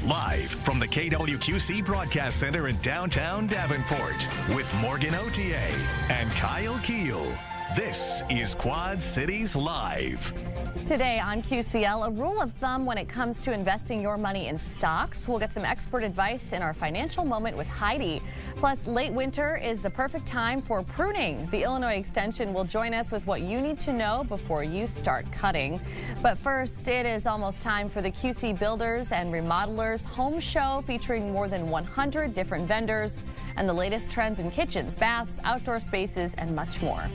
Live from the KWQC Broadcast Center in downtown Davenport with Morgan Otier and Kyle Keel. This is Quad Cities Live. Today on QCL, a rule of thumb when it comes to investing your money in stocks. We'll get some expert advice in our financial moment with Heidi. Plus, late winter is the perfect time for pruning. The Illinois Extension will join us with what you need to know before you start cutting. But first, it is almost time for the QC Builders and Remodelers Home Show, featuring more than 100 different vendors and the latest trends in kitchens, baths, outdoor spaces, and much more.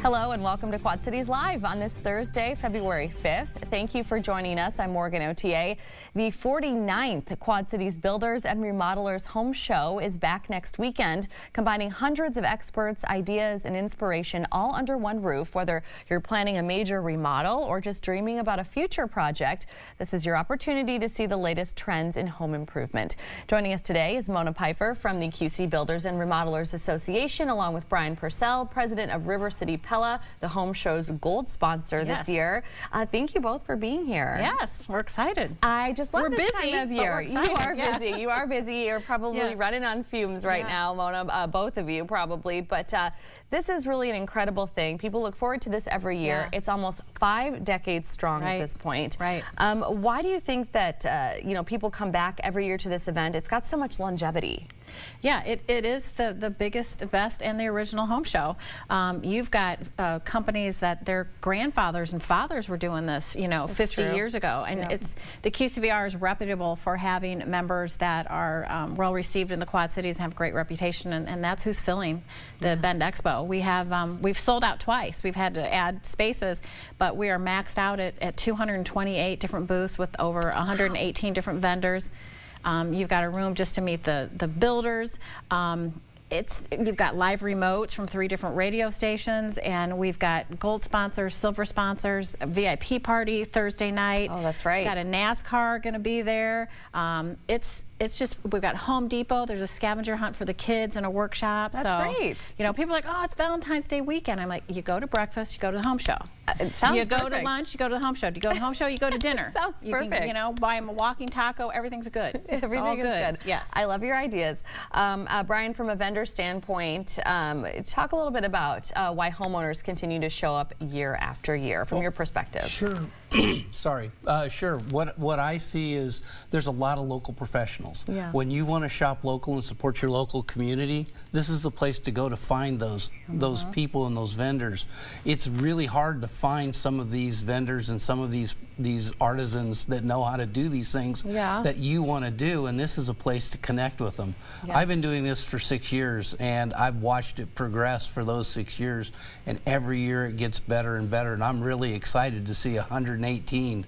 Hello and welcome to Quad Cities Live on this Thursday, February 5th. Thank you for joining us. I'm Morgan Otier. The 49th Quad Cities Builders and Remodelers Home Show is back next weekend, combining hundreds of experts, ideas, and inspiration all under one roof. Whether you're planning a major remodel or just dreaming about a future project, this is your opportunity to see the latest trends in home improvement. Joining us today is Mona Pfeiffer from the QC Builders and Remodelers Association, along with Brian Purcell, president of River City Pella, the home show's gold sponsor this year. Thank you both for being here. Yes, we're excited. I just love this busy, time of year. You are busy. You are busy. You're probably running on fumes right now, Mona, both of you probably. But this is really an incredible thing. People look forward to this every year. It's almost 5 decades strong at this point. Why do you think that people come back every year to this event? It's got so much longevity. Yeah, it is the biggest, best, and the original home show. You've got companies that their grandfathers and fathers were doing this, 50 years ago. And the QCBR is reputable for having members that are well received in the Quad Cities and have great reputation, and that's who's filling the Bend Expo. We have we've sold out twice. We've had to add spaces, but we are maxed out at 228 different booths with over 118 different vendors. You've got a room just to meet the builders. You've got live remotes from 3 different radio stations, and we've got gold sponsors, silver sponsors, a VIP party Thursday night. Oh, that's right. Got a NASCAR going to be there. It's just, we've got Home Depot. There's a scavenger hunt for the kids and a workshop. That's great. People are like, oh, it's Valentine's Day weekend. I'm like, you go to breakfast, you go to the home show. You go to lunch, you go to the home show. You go to the home show, you go to dinner. Sounds perfect. You can, buy them a walking taco. Everything's good. Everything is good. Yes. I love your ideas. Brian, from a vendor standpoint, talk a little bit about why homeowners continue to show up year after year from your perspective. Sure. Sorry. Sure. What I see is there's a lot of local professionals. When you want to shop local and support your local community, this is the place to go to find those people and those vendors. It's really hard to find some of these vendors and some of these artisans that know how to do these things that you want to do, and this is a place to connect with them. I've been doing this for 6 years, and I've watched it progress for those 6 years, and every year it gets better and better, and I'm really excited to see 118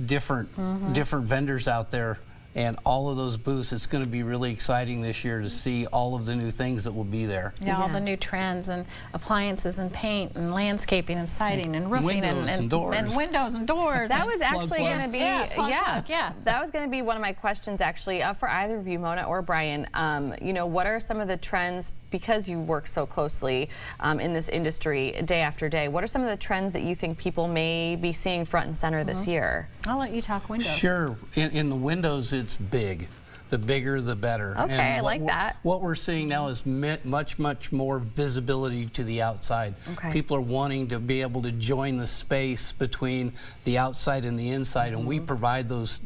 different vendors out there. And all of those booths, it's going to be really exciting this year to see all of the new things that will be there. All the new trends and appliances and paint and landscaping and siding and roofing and doors. And windows and doors. That was actually going to be, that was going to be one of my questions actually for either of you, Mona or Brian. What are some of the trends, because you work so closely in this industry day after day, what are some of the trends that you think people may be seeing front and center this year? I'll let you talk windows. Sure. In the windows, it's big. The bigger, the better. Okay, and I like that. What we're seeing now is much more visibility to the outside. People are wanting to be able to join the space between the outside and the inside, and we provide those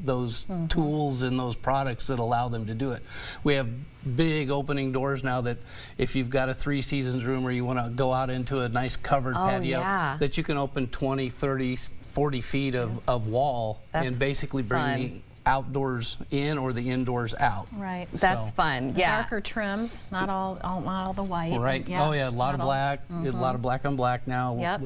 tools and those products that allow them to do it. We have big opening doors now that if you've got a 3 seasons room or you want to go out into a nice covered patio, that you can open 20, 30, 40 feet of wall and basically bring the outdoors in or the indoors out. Right. That's fun. Darker trims, not all the white. Right. Oh yeah, a lot of black. A lot of black on black now.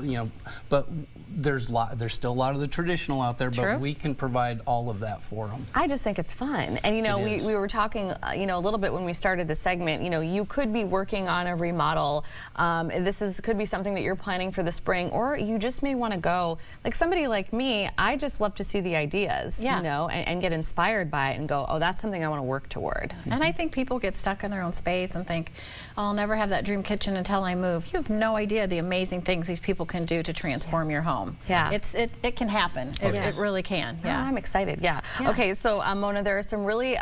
But there's still a lot of the traditional out there, but we can provide all of that for them. I just think it's fun. And we were talking a little bit when we started the segment, you could be working on a remodel. Could be something that you're planning for the spring, or you just may want to go, like somebody like me, I just love to see the ideas, and get get inspired by it and go, oh, that's something I want to work toward. And I think people get stuck in their own space and think, oh, I'll never have that dream kitchen until I move. You have no idea the amazing things these people can do to transform your home. Yeah. It can happen. It really can. Yeah. Oh, I'm excited. Yeah. Okay, so Mona, there are some really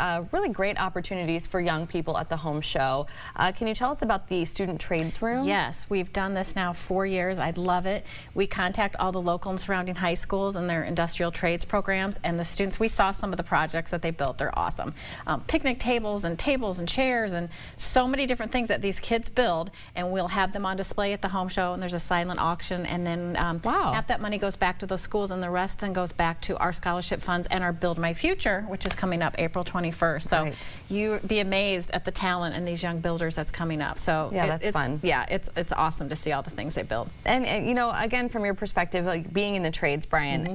great opportunities for young people at the home show. Can you tell us about the student trades room? Yes, we've done this now 4 years. I love it. We contact all the local and surrounding high schools and their industrial trades programs, and the students, we saw some of the projects that they built. They're awesome. Picnic tables and chairs and so many different things that these kids build, and we'll have them on display at the home show, and there's a silent auction, and then half that money goes back to those schools and the rest then goes back to our scholarship funds and our Build My Future, which is coming up April 21st. So you'd be amazed at the talent in these young builders that's coming up. So yeah, that's fun. Yeah, it's awesome to see all the things they build. And you know, again, from your perspective, like being in the trades, Brian,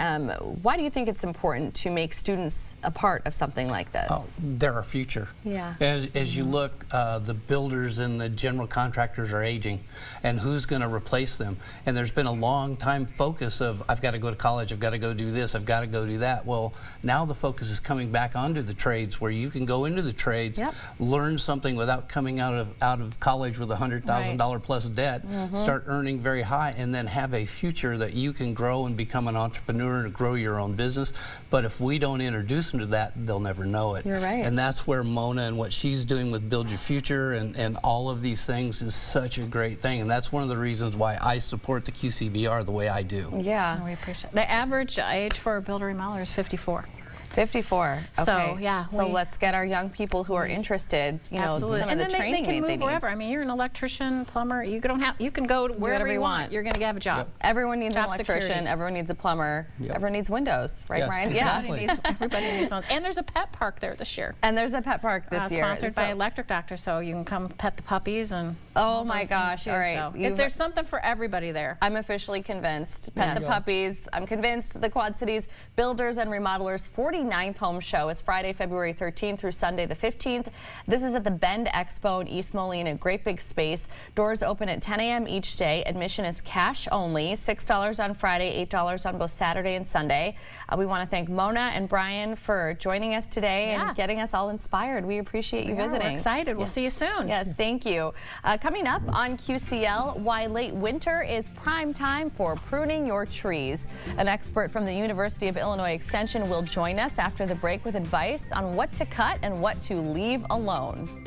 why do you think it's important to make students a part of something like this? Oh, they're our future. Yeah. As you look, the builders and the general contractors are aging, and who's going to replace them? And there's been a long time focus of, I've got to go to college, I've got to go do this, I've got to go do that. Well, now the focus is coming back onto the trades, where you can go into the trades, learn something without coming out of college with $100,000 plus debt, start earning very high, and then have a future that you can grow and become an entrepreneur and grow your own business. But if we don't introduce them to that, they'll never know it. You're right. And that's where Mona and what she's doing with Build Your Future and all of these things is such a great thing. And that's one of the reasons why I support the QCBR the way I do. Yeah. We appreciate it. The average age for a builder remodeler is 54. 54. Okay. So yeah. So let's get our young people who are interested. You know, some of and the then training they can move need. wherever. I mean, you're an electrician, plumber. You can go to wherever you want. You're going to have a job. Everyone needs Job an electrician. security. Everyone needs a plumber. Everyone needs windows, right, Yes, Brian? exactly. Yeah. Everybody needs ones. And there's a pet park there this year. And there's a pet park this year. Sponsored by Electric Doctor, so you can come pet the puppies and oh my gosh, too, all right. So there's something for everybody there. I'm officially convinced. Pet the puppies. I'm convinced. The Quad Cities Builders and Remodelers 49th Home Show is Friday, February 13th through Sunday the 15th. This is at the Bend Expo in East Moline, a great big space. Doors open at 10 a.m. each day. Admission is cash only, $6 on Friday, $8 on both Saturday and Sunday. We want to thank Mona and Brian for joining us today and getting us all inspired. We appreciate you visiting. We're excited. We'll see you soon. Yes, thank you. Coming up on QCL, why late winter is prime time for pruning your trees. An expert from the University of Illinois Extension will join us after the break with advice on what to cut and what to leave alone.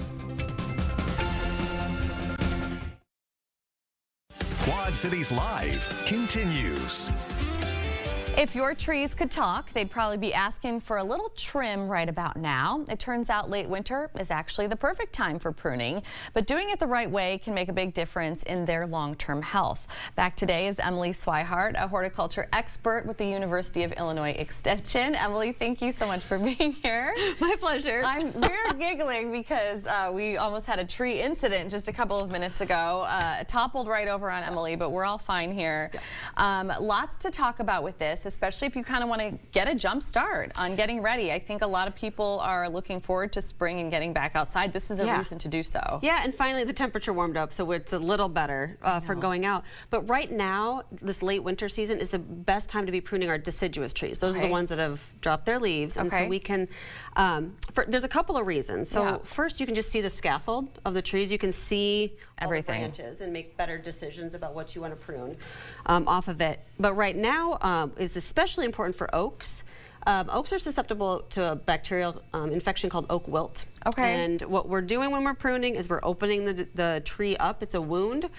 Quad Cities Live continues. If your trees could talk, they'd probably be asking for a little trim right about now. It turns out late winter is actually the perfect time for pruning, but doing it the right way can make a big difference in their long-term health. Back today is Emily Swihart, a horticulture expert with the University of Illinois Extension. Emily, thank you so much for being here. My pleasure. We're giggling because we almost had a tree incident just a couple of minutes ago. Toppled right over on Emily, but we're all fine here. Yes. Lots to talk about with this, especially if you kind of want to get a jump start on getting ready. I think a lot of people are looking forward to spring and getting back outside. This is a reason to do so. Yeah, and finally the temperature warmed up, so it's a little better for going out. But right now, this late winter season is the best time to be pruning our deciduous trees. Those are the ones that have dropped their leaves, and so we can, there's a couple of reasons. So first, you can just see the scaffold of the trees. You can see everything, all the branches, and make better decisions about what you want to prune off of it. But right now is especially important for oaks. Oaks are susceptible to a bacterial infection called oak wilt. And what we're doing when we're pruning is we're opening the tree up. It's a wound.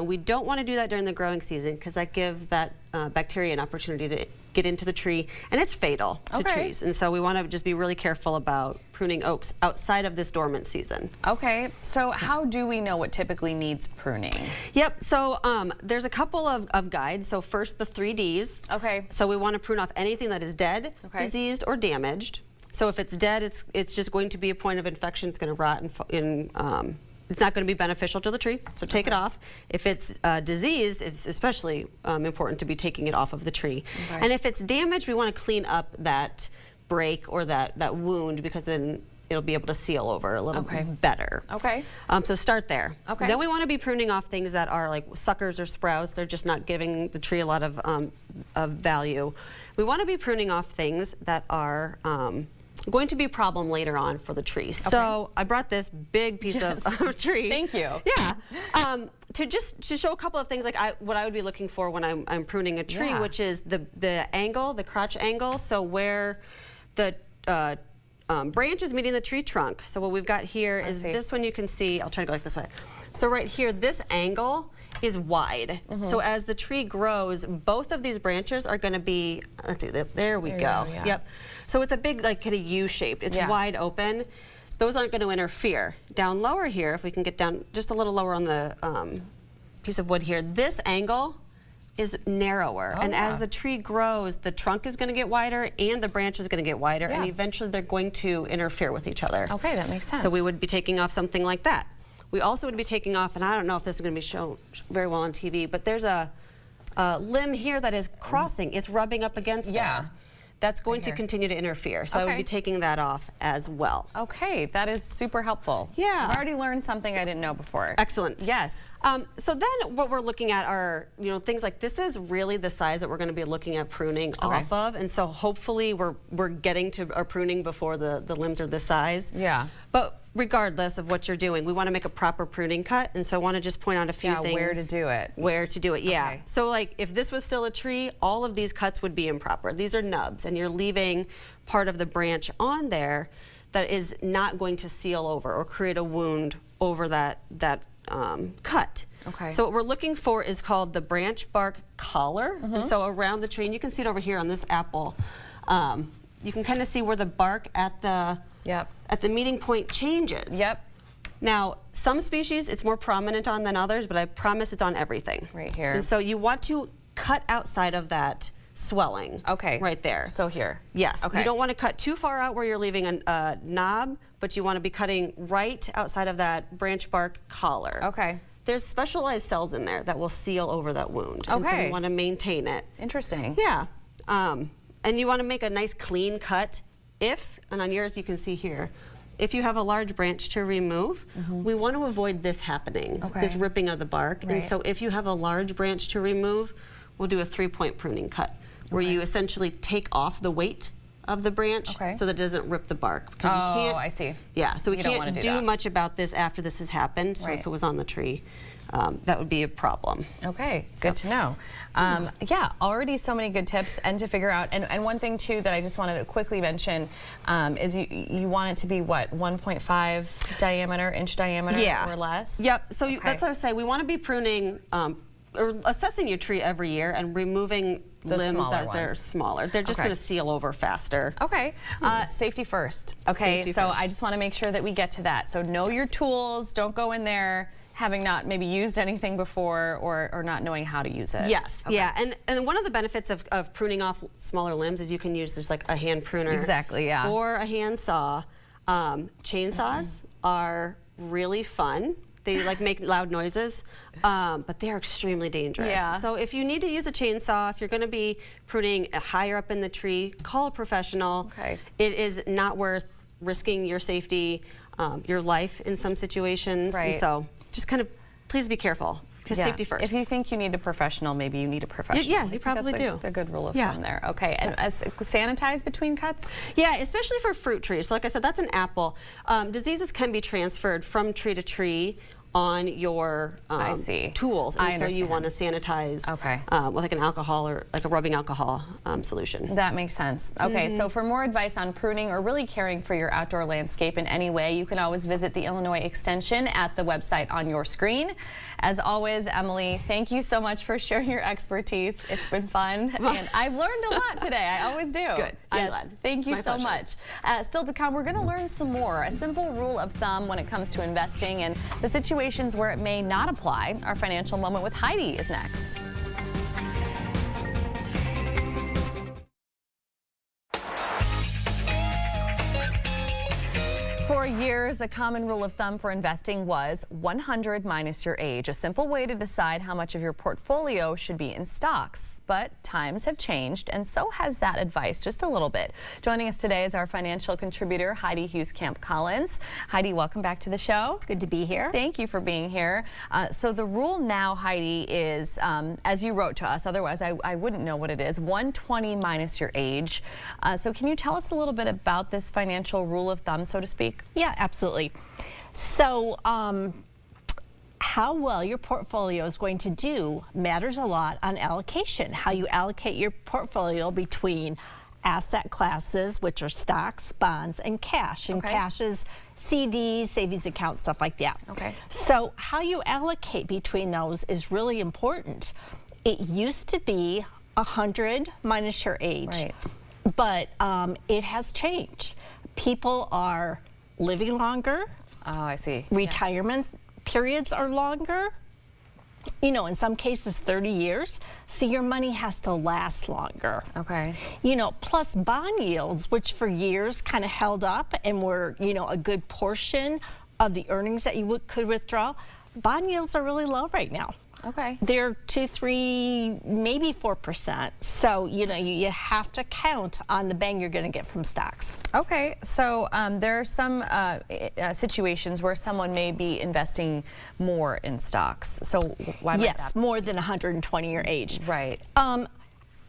We don't want to do that during the growing season because that gives that bacteria an opportunity to get into the tree, and it's fatal to trees. And so we want to just be really careful about pruning oaks outside of this dormant season. Okay, so how do we know what typically needs pruning? Yep, so there's a couple of guides. So first, the 3 Ds. So we want to prune off anything that is dead, diseased, or damaged. So if it's dead, it's just going to be a point of infection. It's going to rot and it's not going to be beneficial to the tree, so take it off. If it's diseased, it's especially important to be taking it off of the tree. And if it's damaged, we want to clean up that break or that wound, because then it'll be able to seal over a little better. So start there. Then we want to be pruning off things that are like suckers or sprouts. They're just not giving the tree a lot of value. We want to be pruning off things that are going to be a problem later on for the tree. So I brought this big piece of tree. Thank you. Yeah. To show a couple of things like what I would be looking for when I'm pruning a tree, which is the angle, the crotch angle. So where the branch is meeting the tree trunk. So what we've got here is this one you can see. I'll try to go like this way. So right here, this angle is wide. So as the tree grows, both of these branches are going to be, let's see, there we go. Yep. So it's a big, like, kind of U-shaped. It's wide open. Those aren't going to interfere. Down lower here, if we can get down just a little lower on the piece of wood here, this angle is narrower. And as the tree grows, the trunk is going to get wider and the branch is going to get wider, and eventually they're going to interfere with each other. Okay, that makes sense. So we would be taking off something like that. We also would be taking off, and I don't know if this is going to be shown very well on TV, but there's a limb here that is crossing. It's rubbing up against there. That's going to continue to interfere. So I would be taking that off as well. Okay, that is super helpful. Yeah. I've already learned something I didn't know before. Excellent. Yes. So then what we're looking at are, things like this is really the size that we're going to be looking at pruning off of. And so hopefully we're getting to our pruning before the limbs are this size. Yeah. But regardless of what you're doing, we want to make a proper pruning cut. And so I want to just point out a few things. Where to do it. Where to do it, yeah. So like if this was still a tree, all of these cuts would be improper. These are nubs, and you're leaving part of the branch on there that is not going to seal over or create a wound over that cut. Okay. So what we're looking for is called the branch bark collar. And so around the tree, and you can see it over here on this apple, you can kind of see where the bark at the meeting point changes. Now, some species it's more prominent on than others, but I promise it's on everything. Right here. And so you want to cut outside of that swelling. Okay. Right there. So here. Yes. Okay. You don't want to cut too far out where you're leaving a knob, but you want to be cutting right outside of that branch bark collar. Okay. There's specialized cells in there that will seal over that wound. Okay. And so you want to maintain it. Interesting. Yeah. And you want to make a nice clean cut and on yours you can see here, if you have a large branch to remove, we want to avoid this happening, this ripping of the bark. And so if you have a large branch to remove, we'll do a 3-point pruning cut, where you essentially take off the weight of the branch so that it doesn't rip the bark. Because we can't, I see. Yeah, so we can't do much about this after this has happened. So if it was on the tree, that would be a problem. Okay, good to know. Yeah, already so many good tips and to figure out. And one thing too that I just wanted to quickly mention is you want it to be what, 1.5 diameter, inch diameter or less? Yep, so that's what I say. We want to be pruning or assessing your tree every year and removing limbs that are smaller. They're just going to seal over faster. Okay. Safety first. Okay, safety first. I just want to make sure that we get to that. So know your tools. Don't go in there having not maybe used anything before or not knowing how to use it. Yes. Yeah. And one of the benefits of pruning off smaller limbs is you can use there's like a hand pruner. Exactly. Yeah. Or a hand saw. Chainsaws are really fun. They like make loud noises, but they're extremely dangerous. Yeah. So if you need to use a chainsaw, if you're going to be pruning higher up in the tree, call a professional. Okay. It is not worth risking your safety, your life in some situations. Right. And so just kind of please be careful. Because safety first. If you think you need a professional, maybe you need a professional. Yeah, you probably do. That's a good rule of thumb there. Okay, and sanitize between cuts? Yeah, especially for fruit trees. So like I said, that's an apple. Diseases can be transferred from tree to tree on your tools, and so you want to sanitize with like an alcohol or like a rubbing alcohol solution. That makes sense. Okay, so for more advice on pruning or really caring for your outdoor landscape in any way, you can always visit the Illinois Extension at the website on your screen. As always, Emily, thank you so much for sharing your expertise. It's been fun, and I've learned a lot today. I always do. Good. I'm glad. Thank you so much. Still to come, we're going to learn some more. A simple rule of thumb when it comes to investing and the situations where it may not apply. Our financial moment with Heidi is next. For years, a common rule of thumb for investing was 100 minus your age, a simple way to decide how much of your portfolio should be in stocks. but times have changed, and so has that advice just a little bit. Joining us today is our financial contributor, Heidi Hughes-Camp-Collins. Heidi, welcome back to the show. Good to be here. Thank you for being here. So the rule now, Heidi, is, as you wrote to us, otherwise I wouldn't know what it is, 120 minus your age. So can you tell us a little bit about this financial rule of thumb, so to speak? Yeah, absolutely. So how well your portfolio is going to do matters a lot on allocation. How you allocate your portfolio between asset classes, which are stocks, bonds, and cash. And cash is CDs, savings accounts, stuff like that. Okay. So how you allocate between those is really important. It used to be 100 minus your age, right, but it has changed. People are living longer. Oh, I see. Retirement periods are longer. You know, in some cases 30 years. So your money has to last longer. Okay. You know, plus bond yields, which for years kind of held up and were, you know, a good portion of the earnings that you could withdraw. Bond yields are really low right now. Okay. They're 2, 3, maybe 4%. So, you know, you have to count on the bang you're going to get from stocks. Okay, so there are some situations where someone may be investing more in stocks. So why might yes, that? More than 120 year age. Right.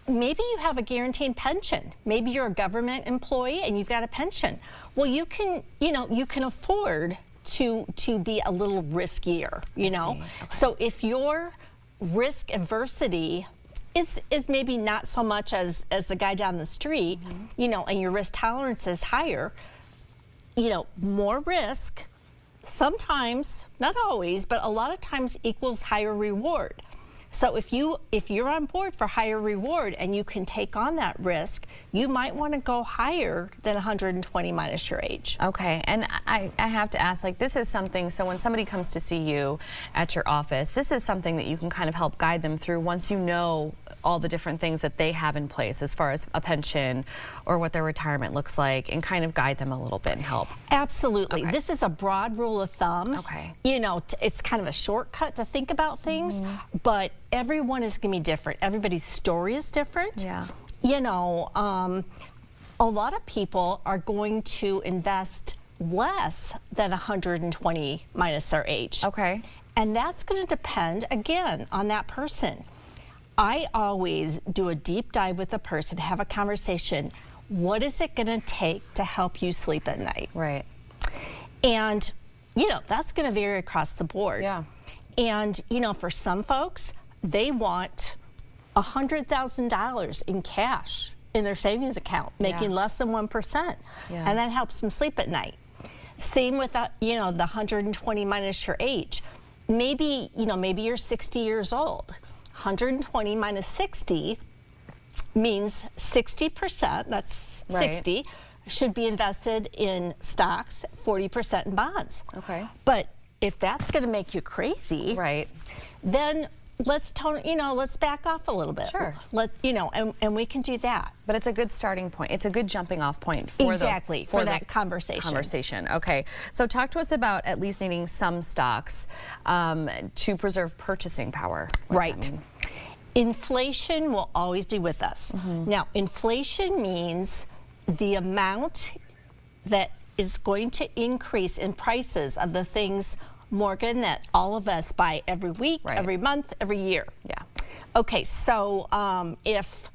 Maybe you have a guaranteed pension. Maybe you're a government employee and you've got a pension. Well, you can, you know, you can afford to be a little riskier, you know. Okay. So if your risk adversity is maybe not so much as the guy down the street, you know, and your risk tolerance is higher, you know, more risk sometimes, not always, but a lot of times equals higher reward. So if you're on board for higher reward and you can take on that risk, you might want to go higher than 120 minus your age. Okay, and I have to ask, like, this is something, so when somebody comes to see you at your office, this is something that you can kind of help guide them through once you know all the different things that they have in place as far as a pension or what their retirement looks like, and kind of guide them a little bit and help. Absolutely. Okay. This is a broad rule of thumb. Okay. You know, it's kind of a shortcut to think about things, but everyone is going to be different. Everybody's story is different. Yeah. You know, a lot of people are going to invest less than 120 minus their age. Okay. And that's going to depend, again, on that person. I always do a deep dive with a person, have a conversation. What is it going to take to help you sleep at night? Right. And, you know, that's going to vary across the board. Yeah. And, you know, for some folks, they want $100,000 in cash in their savings account, making less than 1%. Yeah. And that helps them sleep at night. Same with, you know, the 120 minus your age. Maybe, you know, maybe you're 60 years old. 120 minus 60 means 60%, that's right, 60, should be invested in stocks, 40% in bonds. Okay. But if that's going to make you crazy, Right. then let's back off a little bit. Sure. You know, and we can do that. But it's a good starting point. It's a good jumping off point for Exactly, those, for that conversation. Okay. So talk to us about at least needing some stocks to preserve purchasing power. What does that mean? Inflation will always be with us. Now, inflation means the amount that is going to increase in prices of the things, Morgan, that all of us buy every week, right, every month, every year. Yeah. Okay, so if,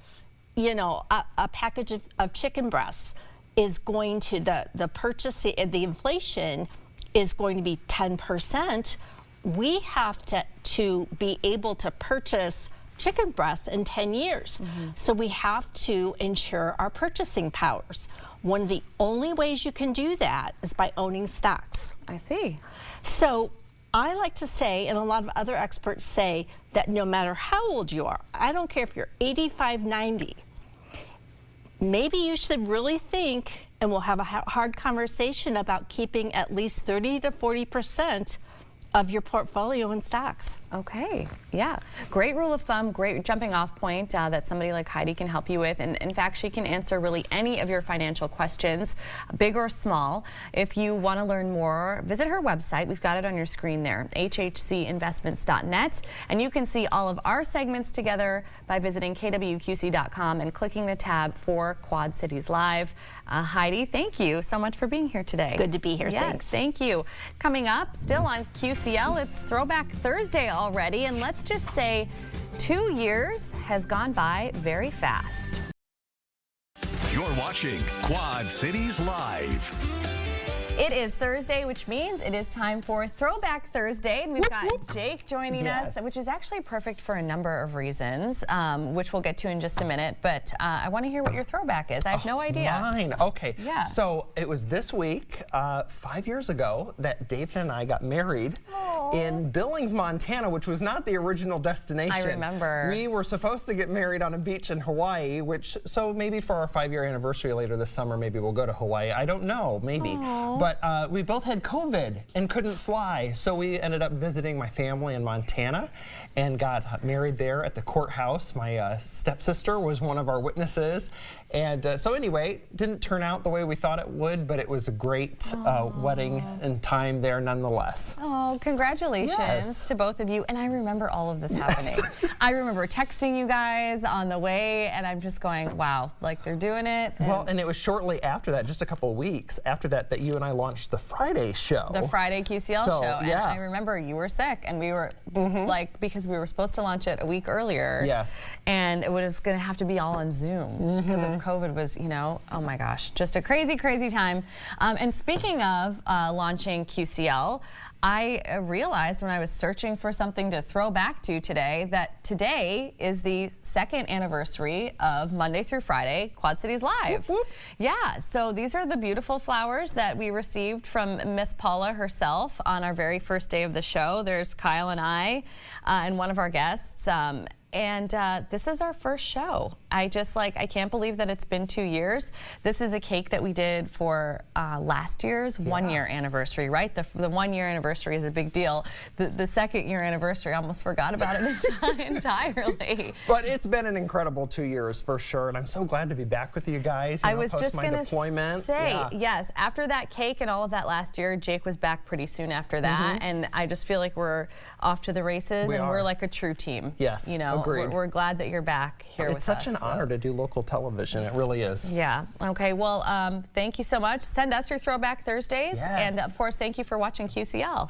you know, a package of chicken breasts is going to, the inflation is going to be 10%, we have to be able to purchase chicken breasts in 10 years. So we have to ensure our purchasing powers. One of the only ways you can do that is by owning stocks. I see. So I like to say, and a lot of other experts say, that no matter how old you are, I don't care if you're 85, 90, maybe you should really think, and we'll have a hard conversation about keeping at least 30 to 40% of your portfolio in stocks. Okay, yeah. Great rule of thumb, great jumping off point that somebody like Heidi can help you with. And in fact, she can answer really any of your financial questions, big or small. If you want to learn more, visit her website. We've got it on your screen there, hhcinvestments.net. And you can see all of our segments together by visiting kwqc.com and clicking the tab for Quad Cities Live. Heidi, thank you so much for being here today. Good to be here, yes, thanks. Thank you. Coming up, still on QCL, it's Throwback Thursday already, and let's just say 2 years has gone by very fast. You're watching Quad Cities Live. It is Thursday, which means it is time for Throwback Thursday, and we've got Jake joining us, which is actually perfect for a number of reasons, which we'll get to in just a minute. But I want to hear what your throwback is. I have no idea. Mine, okay. Yeah. So it was this week, 5 years ago, that David and I got married in Billings, Montana, which was not the original destination. I remember. We were supposed to get married on a beach in Hawaii, so maybe for our 5-year anniversary later this summer, maybe we'll go to Hawaii. I don't know, maybe. But we both had COVID and couldn't fly, so we ended up visiting my family in Montana and got married there at the courthouse. My stepsister was one of our witnesses. And so anyway, didn't turn out the way we thought it would, but it was a great wedding and time there nonetheless. Oh, congratulations to both of you. And I remember all of this happening. I remember texting you guys on the way, and I'm just going, wow, like they're doing it. Well, and it was shortly after that, just a couple of weeks after that, that you and I launched the Friday show. The Friday QCL show. Yeah. And I remember you were sick, and we were like, because we were supposed to launch it a week earlier. Yes. And it was going to have to be all on Zoom because of COVID was, you know, oh my gosh, just a crazy, crazy time. And speaking of launching QCL, I realized when I was searching for something to throw back to today that today is the 2nd anniversary of Monday through Friday Quad Cities Live. Whoop, whoop. Yeah, so these are the beautiful flowers that we received from Miss Paula herself on our very first day of the show. There's Kyle and I and one of our guests. And this is our first show. I can't believe that it's been 2 years. This is a cake that we did for last year's 1-year anniversary, right? The 1-year anniversary is a big deal. The 2nd year anniversary, I almost forgot about it entirely. But it's been an incredible 2 years for sure, and I'm so glad to be back with you guys. I was just going to say, yes, after that cake and all of that last year, Jake was back pretty soon after that, and I just feel like we're off to the races, we're like a true team. Yes, you know, agreed. We're glad that you're back here with us. It's such an honor to do local television. It really is. Yeah. Okay. Well, thank you so much. Send us your Throwback Thursdays, and of course, thank you for watching QCL.